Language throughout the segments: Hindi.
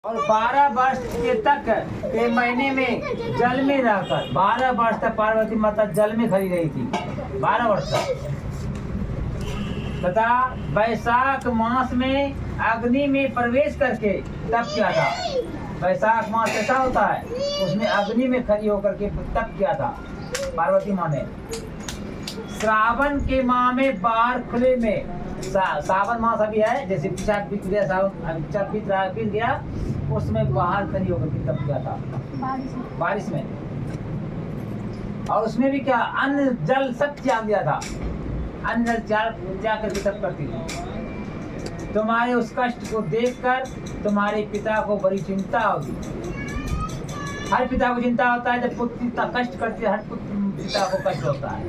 और 12 वर्ष के महीने में जल में रहकर 12 वर्ष तक पार्वती माता जल में खड़ी रही थी, 12 वर्ष तक। तथा वैशाख मास में अग्नि में प्रवेश करके तप किया था। वैशाख मास कैसा होता है, उसमें अग्नि में खड़ी होकर के तप किया था पार्वती माँ ने। श्रावण के माह में बाहर खुले में, सावन मास अभी है, जैसे पिछाक बीत गया, सावन बीत गया, उसमें बाहर खड़ी होकर के तप किया था बारिश में। और उसमें भी क्या, अन्न जल सब त्याग दिया था, अन्न जल त्याग करके तप करती थी। तुम्हारे उस कष्ट को देखकर तुम्हारे पिता को बड़ी चिंता होगी। हर पिता को चिंता होता है, जब पुत्री इतना कष्ट करती है, हर पिता को कष्ट होता है।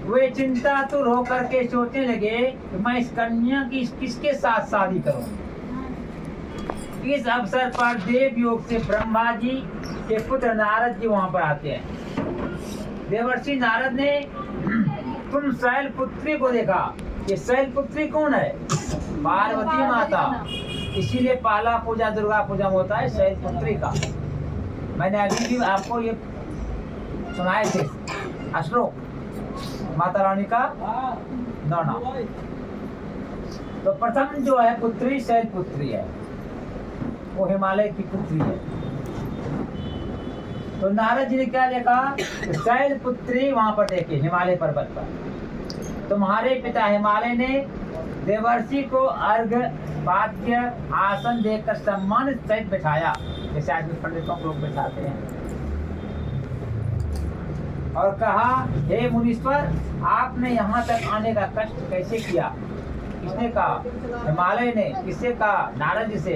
वे चिंता तो रो करके सोचने लगे कि मैं इस कन्या की किसके साथ शादी करूं। इस अवसर पर देव योग से ब्रह्मा जी के पुत्र नारद जी वहां पर आते हैं। देवर्षि नारद ने तुम शैल पुत्री को देखा। ये शैल पुत्री कौन है? पार्वती माता। इसीलिए पहला पूजा दुर्गा पूजा में होता है शैल पुत्री का। मैंने अभी भी आपको ये सुनाए थे श्लोक, माता रानी का नौना। तो प्रथम जो है पुत्री शैल पुत्री है, वो हिमालय की पुत्री है। तो नारद जी ने क्या देखा, शैल पुत्री वहां पर देखे हिमालय पर्वत पर। तुम्हारे पिता हिमालय ने देवर्षि को अर्घ्य पाद्य आसन देकर सम्मानित सहित बैठाया, जैसे आदमी पंडितों को लोग बैठाते हैं, और कहा, हे मुनीश्वर, आपने यहाँ तक आने का कष्ट कैसे किया? किसने कहा? हिमालय ने। किससे कहा? नारद जी से।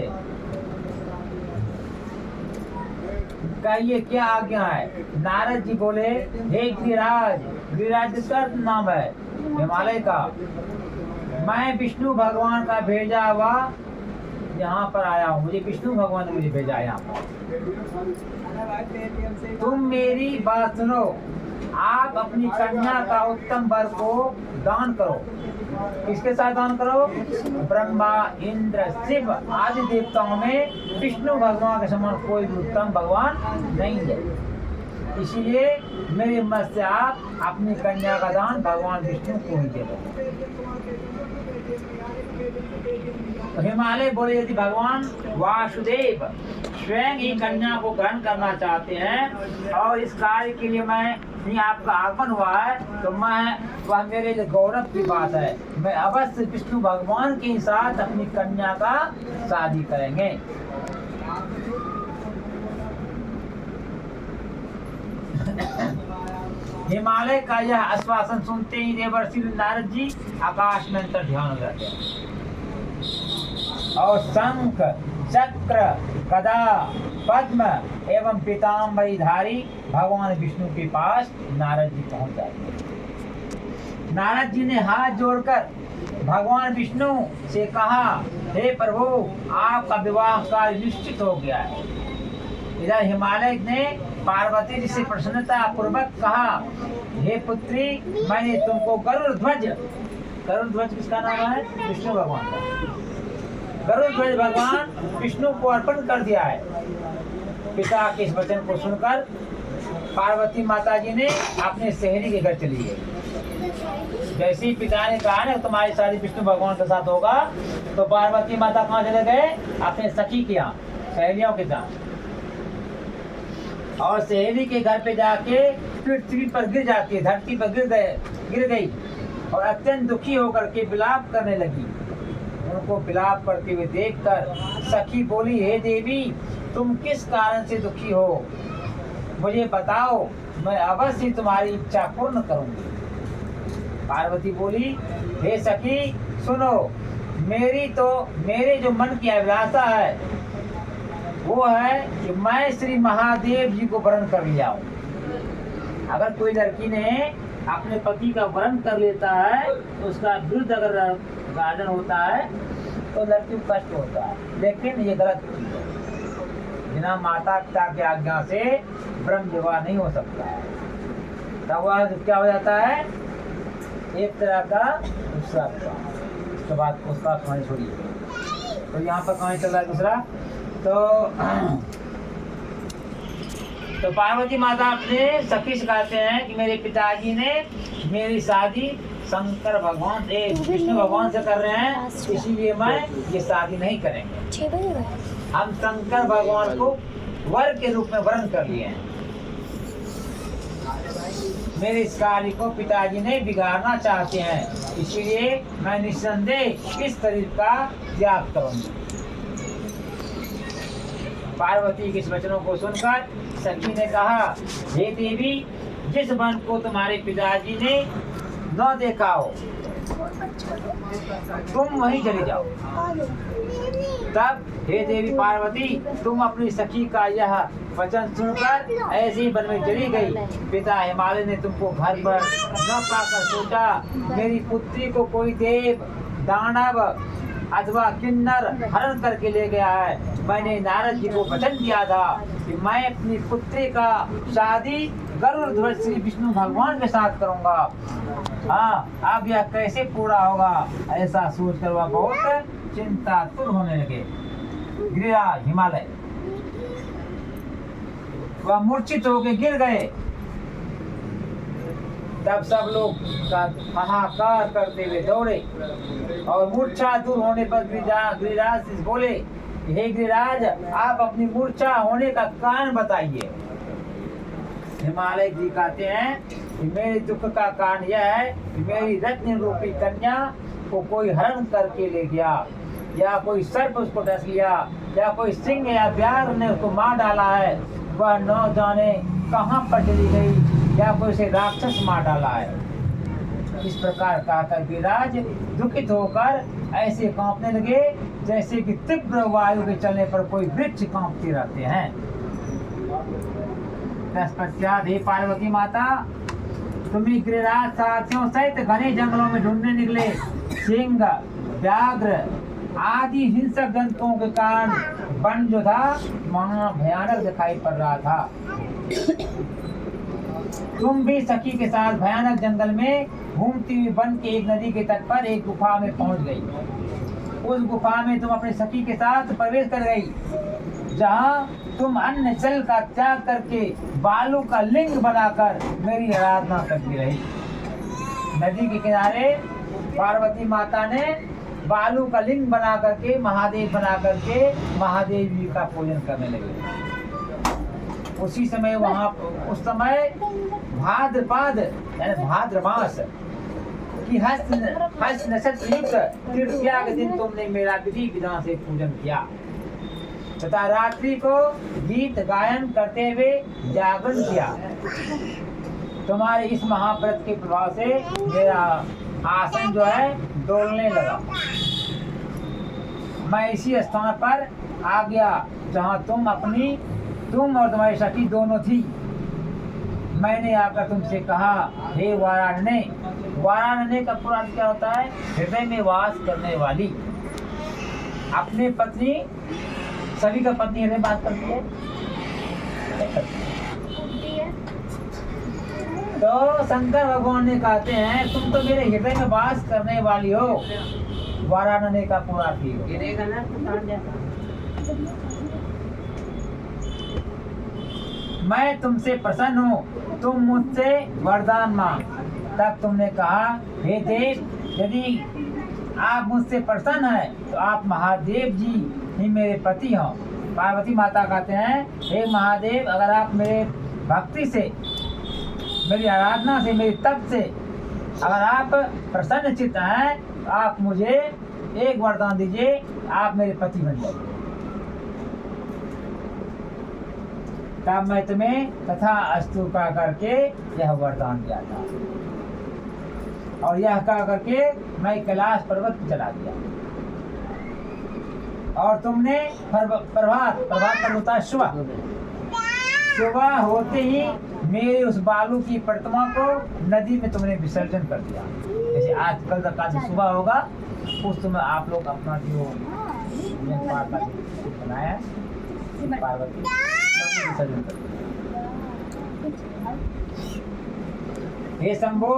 कहिए क्या आज्ञा है? नारद जी बोले, हे गिरिराज, गिरिराज किसका नाम है? हिमालय का। मैं विष्णु भगवान का भेजा हुआ यहाँ पर आया हूँ, मुझे विष्णु भगवान ने मुझे भेजा यहाँ पर। तुम मेरी बात सुनो, आप अपनी कन्या का उत्तम वर को दान करो। किसके साथ दान करो? ब्रह्मा, इंद्र, शिव आदि देवताओं में विष्णु भगवान के समान कोई भी उत्तम भगवान नहीं है। इसीलिए मेरे मत से आप अपनी कन्या का दान भगवान विष्णु को ही दे दो। तो हिमालय बोले, यदि भगवान वासुदेव स्वयं ही कन्या को ग्रहण करना चाहते हैं और इस कार्य के लिए मैं आपका आगमन हुआ है, तो वह मेरे लिए गौरव की बात है। मैं अवश्य विष्णु भगवान के साथ अपनी कन्या का शादी करेंगे। हिमालय का यह आश्वासन सुनते ही देवर्षि नारद जी आकाश में अंतर ध्यान हो जाते हैं और शंख, चक्र, गदा, पद्म एवं पीताम्बरीधारी भगवान विष्णु के पास नारद जी पहुंच जाते। नारद जी ने हाथ जोड़कर भगवान विष्णु से कहा, हे प्रभु, आपका विवाह कार्य निश्चित हो गया है। इधर हिमालय ने पार्वती जी से प्रसन्नता पूर्वक कहा, हे पुत्री, मैंने तुमको गरुड़ ध्वज किसका नाम है? विष्णु भगवान का। गरुड़ ध्वज भगवान विष्णु को अर्पण कर दिया है। पिता के इस वचन को सुनकर पार्वती माता जी ने अपने सहेली के घर चली गई। जैसे ही पिता ने कहा ना तुम्हारी शादी विष्णु भगवान के साथ होगा, तो पार्वती माता कहाँ चले गए? अपने सखी के यहाँ, सहेलियों के साथ। और सहेली के घर पे जाके पृथ्वी पर गिर जाती है, धरती पर गिर गई और अत्यंत दुखी होकर के विलाप करने लगी। उनको विलाप करते हुए देखकर सखी बोली, हे देवी, तुम किस कारण से दुखी हो? मुझे बताओ, मैं अवश्य तुम्हारी इच्छा पूर्ण करूंगी। पार्वती बोली, हे सखी, सुनो, मेरे जो मन की अभिलाषा है वो है कि मैं श्री महादेव जी को वरण कर लिया हूँ। अगर कोई लड़की ने अपने पति का वरण कर लेता है तो उसका विरुद्ध अगर गार्डन होता है तो लड़की को कष्ट होता है, लेकिन ये गलत चीज है। बिना माता पिता की आज्ञा से ब्रह्म विवाह नहीं हो सकता है। तब वह क्या हो जाता है? एक तरह का दूसरा। उसके बाद उसका कहानी छोड़िए। तो यहाँ पर कहाँ चल रहा है दूसरा। तो पार्वती माता अपने सखी से कहते हैं कि मेरे पिताजी ने मेरी शादी शंकर भगवान से, विष्णु भगवान से कर रहे हैं, इसीलिए मैं ये शादी नहीं करेंगे। हम शंकर भगवान को वर के रूप में वर्ण कर लिए हैं। मेरे इस कार्य को पिताजी ने बिगाड़ना चाहते हैं, इसलिए मैं निस्संदेह इस शरीर का त्याग करूंगी। पार्वती के इस वचनों को सुनकर सखी ने कहा, हे देवी, जिस वन को तुम्हारे पिताजी ने न देखा हो तुम वहीं चले जाओ। तब हे देवी पार्वती, तुम अपनी सखी का यह वचन सुनकर ऐसे ही वन में चली गई। पिता हिमालय ने तुमको घर पर न पाकर सोचा मेरी पुत्री को कोई देव, दानव अथवा किन्नर हरण करके ले गया है। मैंने नारद जी को वचन दिया था कि मैं अपनी पुत्री का शादी गरुड़ ध्वज श्री विष्णु भगवान के साथ करूंगा। हाँ, अब यह कैसे पूरा होगा, ऐसा सोचकर वह बहुत चिंतातुर होने लगे। गिरिराज हिमालय वह मूर्छित होकर गिर गए। तब सब लोग हाहाकार करते हुए दौड़े और मूर्छा दूर होने पर गिरिराज से बोले, हे गिरिराज, आप अपनी मूर्छा होने का कारण बताइए। हिमालय जी कहते हैं कि मेरे दुख का कारण यह है कि मेरी रत्न रूपी कन्या को कोई हरण करके ले गया, या कोई सर्प उसको डस लिया, या कोई सिंह या व्याघ्र ने उसको मार डाला है। वह न जाने कहाँ पर चली गई, या कोई से राक्षस मार डाला है। इस प्रकार कहकर गिरिराज दुखित होकर ऐसे कांपने लगे जैसे कि तीव्र वायु के चलने पर कोई वृक्ष कांपते रहते हैं। तत्पश्चात हे पार्वती माता, तुम्हें गिरिराज साथियों सहित घने जंगलों में ढूंढने निकले सिंह, व्याघ्र आदि हिंसक जंतुओं के कारण वन जो था वहाँ भयानक दिखाई पड़ रहा था। तुम भी सखी के साथ भयानक जंगल में घूमती हुई वन के एक नदी के तट पर एक गुफा में पहुंच गई। उस गुफा में तुम अपने सखी के साथ प्रवेश कर गई, जहां तुम अन्न जल का त्याग करके बालू का लिंग बनाकर मेरी आराधना करती रही। नदी के किनारे पार्वती माता ने बालू का लिंग बना करके महादेव महादेव जी का पूजन करने लगे। उसी समय वहाँ उस समय भाद्रपद यानी भाद्रमास की हस्त नक्षत्र युक्त तृतीया के दिन तुमने मेरा विधि विधान से पूजन किया तथा रात्रि को गीत गायन करते हुए जागरण किया। तुम्हारे इस महाव्रत के प्रभाव से मेरा आसन जो है डोलने लगा। मैं इसी स्थान पर आ गया जहाँ तुम और तुम्हारी सखी दोनों थी। मैंने आकर तुमसे कहा, हे वाराणने का पूरा क्या होता है? हृदय में वास करने वाली। अपने पत्नी, सभी का पत्नी हृदय बात करती है। तो शंकर भगवान ने कहते हैं, तुम तो मेरे हृदय में वास करने वाली हो, वाराणने का पूरा थी। मैं तुमसे प्रसन्न हूँ, तुम मुझसे वरदान मांग। तब तुमने कहा, हे देव, यदि आप मुझसे प्रसन्न हैं तो आप महादेव जी ही मेरे पति हो। पार्वती माता कहते हैं, हे महादेव, अगर आप मेरे भक्ति से, मेरी आराधना से, मेरी तप से अगर आप प्रसन्न चित्त हैं तो आप मुझे एक वरदान दीजिए, आप मेरे पति बन जाइए। तब मैं तुम्हें तथा अस्तु कह करके यह वरदान दिया था, और यह कह करके मैं कैलाश पर्वत पर चला गया। और तुमने प्रभात पर होता है सुबह होते ही मेरे उस बालू की प्रतिमा को नदी में तुमने विसर्जन कर दिया। जैसे आज कल तक आज सुबह होगा, उस समय आप लोग अपना जो बनाया है पार्वती विसर्जन कर दिया। हे शंभो,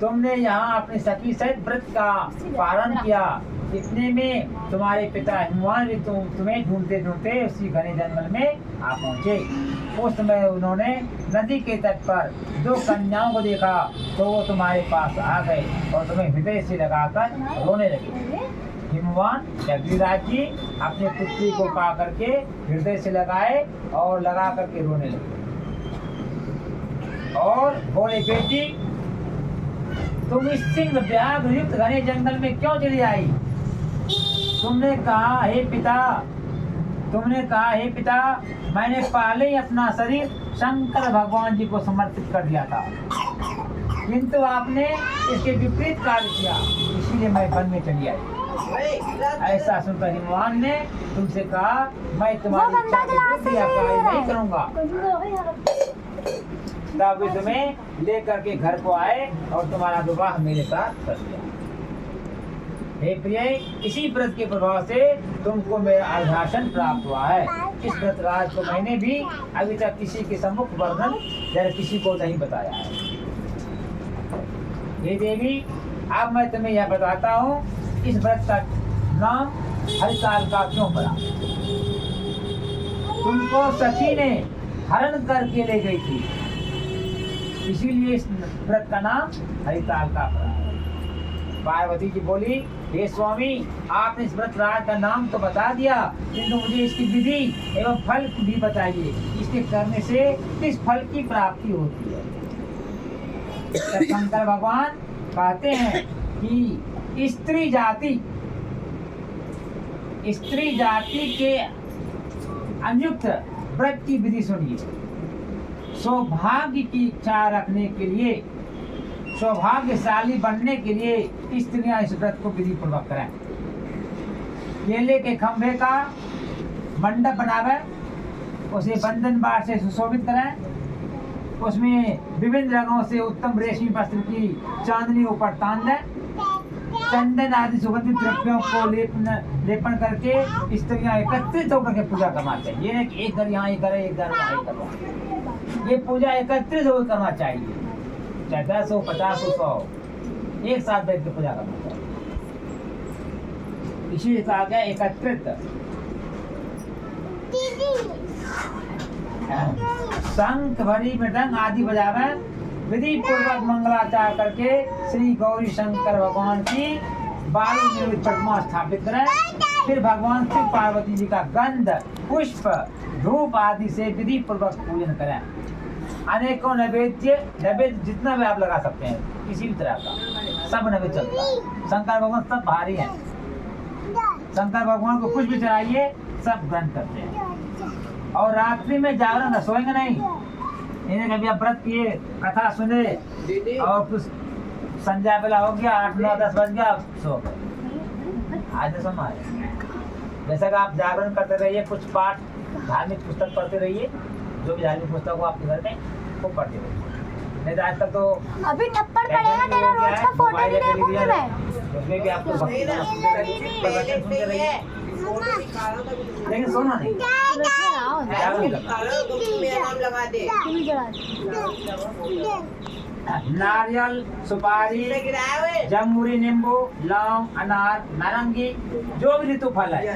तुमने यहाँ अपनी सखी सहित व्रत का पालन किया इतने में तुम्हारे पिता हिमवान भी तुम्हें ढूंढते ढूंढते उसी घने जंगल में आ पहुंचे। उस समय उन्होंने नदी के तट पर 2 कन्याओं को देखा तो वो तुम्हारे पास आ गए और तुम्हें हृदय से लगाकर रोने लगे। हिमवान गिरिराज जी अपने पुत्री को पा करके हृदय से लगाए और लगा करके रोने लगे और बोले, बेटी तुम इस सिंह व्याघ्र युक्त घने जंगल में क्यों चली आई? तुमने कहा हे पिता मैंने पहले ही अपना शरीर शंकर भगवान जी को समर्पित कर दिया था, किंतु आपने इसके विपरीत कार्य किया, इसीलिए मैं वन में चली आई। ऐसा सुनकर हिमवान ने तुमसे कहा, मैं तुम्हारी इच्छा के कार्य नहीं करूंगा। तब वे तुम्हें लेकर के घर को आए और तुम्हारा विवाह मेरे साथ कर दिया। हे प्रिय, इसी व्रत के प्रभाव से तुमको मेरा अर्धासन प्राप्त हुआ है। इस व्रत राज को मैंने भी अभी तक किसी के सम्मुख वर्णन या किसी को नहीं बताया है। हे देवी, अब मैं तुम्हें यह बताता हूँ, इस व्रत का नाम हरिताल का क्यों पड़ा। तुमको सखी ने हरण करके ले गई थी, इसीलिए इस व्रत का नाम हरिताल का पड़ा। पार्वती जी बोली, हे स्वामी, आपने इस व्रत राज का नाम तो बता दिया, किंतु मुझे इसकी विधि एवं फल भी बताइए। इसके करने से किस फल की प्राप्ति होती है। तब शंकर भगवान कहते हैं कि स्त्री जाति के अनुयुक्त व्रत की विधि सुनिए। सौभाग्य की इच्छा रखने के लिए, सौभाग्यशाली बनने के लिए स्त्रियां इस व्रत को विधि पूर्वक करें। केले के खंभे का मंडप बनावे, उसे बंधन बार से सुशोभित करें, उसमें विभिन्न रंगों से उत्तम रेशमी वस्त्र की चांदनी ऊपर तान दें, चंदन आदि सुगंधित द्रव्यों को लेपन करके स्त्रियां एकत्रित होकर के पूजा करना चाहिए। ये नहीं कि एक घर यहाँ एक घर एक घर वहाँ करवा, ये पूजा एकत्रित होकर करना चाहिए, चाहे 10 हो 50 हो 100 एक साथ बैठ के पूजा करना चाहिए। इसीलिए कहा गया एकत्रित। शंख भरी मृदंग आदि बजावे, विधि पूर्वक मंगलाचार करके श्री गौरी शंकर भगवान की बालू निर्मित प्रतिमा स्थापित करें। फिर भगवान शिव पार्वती जी का गंध, पुष्प, धूप आदि से विधि पूर्वक पूजन करें। अनेकों नैवेद्य जितना भी आप लगा सकते हैं, किसी भी तरह का सब नैवेद्य चलता है। शंकर भगवान सब भारी हैं, शंकर भगवान को कुछ भी चढ़ाइए सब ग्रहण करते हैं। और रात्रि में जागरण न सोएंगे नहीं, इन्हें कभी आप व्रत किए, कथा सुने और कुछ संध्या बेला हो गया 8 9 10 बज गया, सो गए। आज तो समाज जैसा कि आप जागरण करते रहिए, कुछ पाठ धार्मिक पुस्तक पढ़ते रहिए, जो भी धार्मिक पुस्तक को आपके घर में वो पढ़ते रहिए। नहीं तो आज तक तो अभी थप्पड़ पड़ेगा तेरा, रोज का फोटो भी देखूंगी मैं। उसमें भी आपको भक्ति सुनते रहिए, लेकिन सोना नहीं। नारियल, सुपारी, जमुरी, नींबू, लौंग, अनार, नारंगी, जो भी ऋतु फल है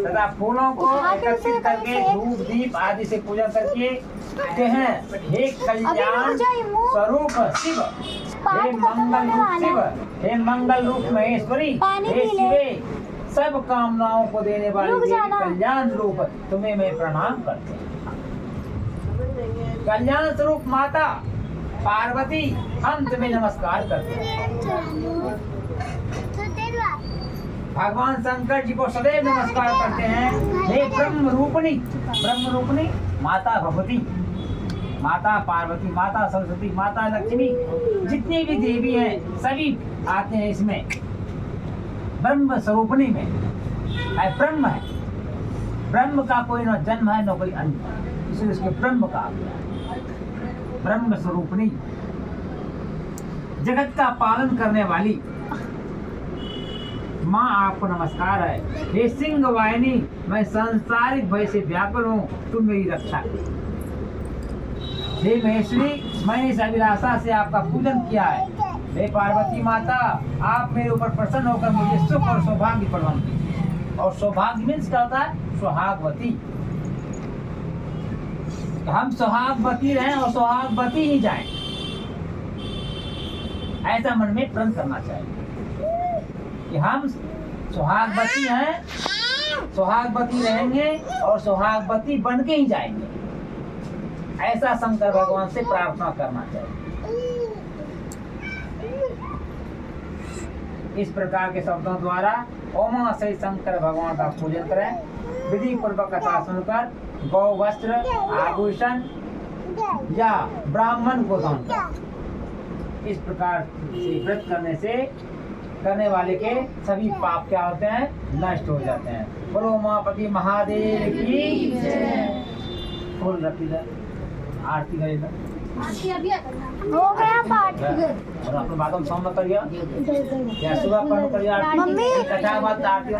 तथा फूलों को एकत्रित करके धूप दीप आदि से पूजा करके कहते हैं, हे कल्याण स्वरूप शिव, हे मंगल रूप शिव, हे मंगल रूप महेश्वरी, हे शिवे, सब कामनाओं को देने वाली कल्याण रूप तुम्हें मैं प्रणाम करते हैं। कल्याण स्वरूप माता पार्वती, हम तुम्हें नमस्कार करते हैं। भगवान शंकर जी को सदैव नमस्कार करते हैं। हे ब्रह्म रूपणी माता भगवती, माता पार्वती, माता सरस्वती, माता लक्ष्मी, जितनी भी देवी हैं सभी आते हैं इसमें। ब्रह्म स्वरूपणी में है, ब्रह्म है, ब्रह्म का कोई न जन्म है न कोई अंत, इसलिए उसके ब्रह्म का ब्रह्म स्वरूपणी, जगत का पालन करने वाली माँ आपको नमस्कार है। हे सिंह वाहिनी, मैं सांसारिक भय से व्याकुल हूँ, तुम मेरी रक्षा करो। हे महेश्वरी, मैंने इस अभिलाषा से आपका पूजन किया है, हे पार्वती माता, आप मेरे ऊपर प्रसन्न होकर मुझे सुख और सौभाग्य प्रदान कीजिए। और सौभाग्य मीन्स क्या होता है? सुहागवती। तो हम सुहागवती रहें और सुहागवती ही जाएं, ऐसा मन में प्रण करना चाहिए कि हम सुहागवती हैं, सुहागवती रहेंगे और सुहागवती बन के ही जाएंगे। ऐसा शंकर भगवान से प्रार्थना करना चाहिए। इस प्रकार के शब्दों द्वारा ओम से शंकर भगवान का पूजन करें। विधि पूर्वक कथा सुनकर गौ वस्त्र, आभूषण या ब्राह्मण को दान करें। इस प्रकार से व्रत करने वाले के सभी पाप क्या होते हैं? नष्ट हो जाते हैं। बोलो उमापति महादेव की जय। फूल रखी जाए, आरती करेगा। हो गया पाठ। और अपने बातों में सोम करिए, या सुबह पढ़ करिए आरती। मम्मी। कथा बात आरती